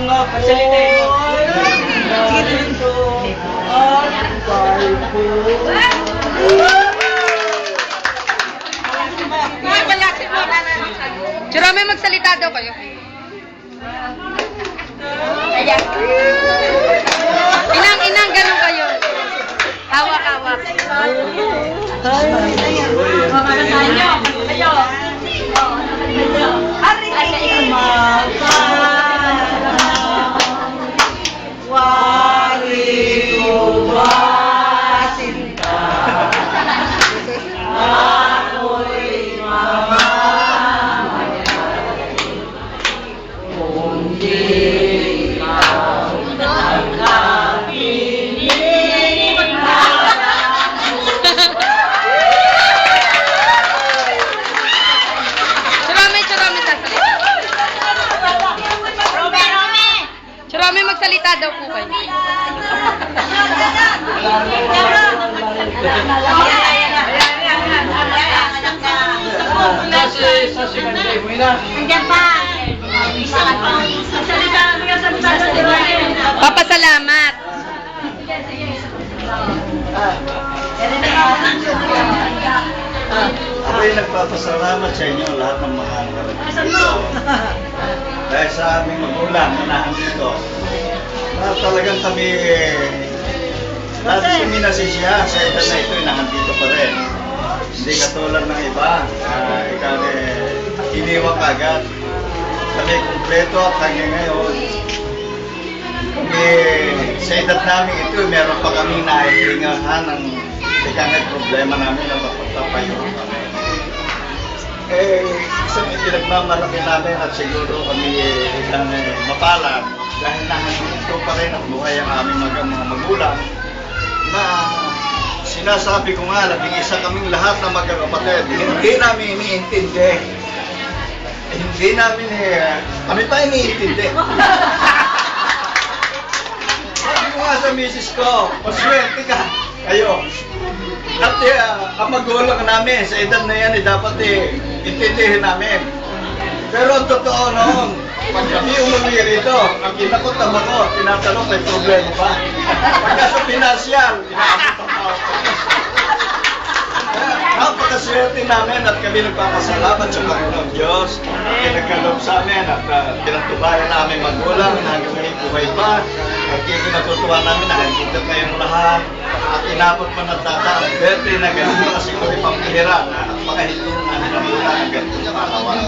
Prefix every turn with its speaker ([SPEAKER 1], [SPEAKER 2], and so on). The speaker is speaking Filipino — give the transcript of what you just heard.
[SPEAKER 1] ako'y narito at paipo.
[SPEAKER 2] Jerome, magsalita daw kayo. Inang, ganun kayo. Hawak.
[SPEAKER 1] Wari ko ba sinta? Ako'y mamamatay kung di ikaw
[SPEAKER 2] Jerome, sasalita. Jerome, magsalita daw po kayo. Papasalamat.
[SPEAKER 3] Ako'y nagpapasalamat sa inyo lahat ng mga dito. Dahil sa aming magulang na nandito. Na talagang kami lahat kami nasisiya sa edad na ito nandito pa rin. Hindi katulad ng iba. Ikaw iniwang agad. Kami kumpleto at hanggang ngayon. Kami sa edad namin ito, meron pa kami naihingahan ng problema namin na mapagtapayo kami. Isang ipinagmamalaki namin at siguro kami isang mapalad dahil nandito pa rin ang buhay ang aming mga magulang na sinasabi ko nga, labing-isa kaming lahat na magkakapatid. Hindi namin iniintindi. Hindi namin kami pa iniintindi. Sabi ko nga sa misis ko, maswerte ka kayo. At ang magulang namin sa edad na yan dapat intindihin namin. Pero ang totoo noon, pag kami umuwi rito, ang kinakutam ako, tinatanong may problema ba? Pagka sa pinansyal, inaabot ang tao. Napakaswerte namin at kami nagpapasalamat sa Panginoon Diyos. Pinagkaloob sa amin at pinatubayan namin magulang na hanggang ngayon buhay pa. At kinatutuwa namin na nandito kayong lahat. At inabot mo ng tata ang birthday na ganito kasi kami pampihira na makahintong namin ang mula ng ganito sa panawan.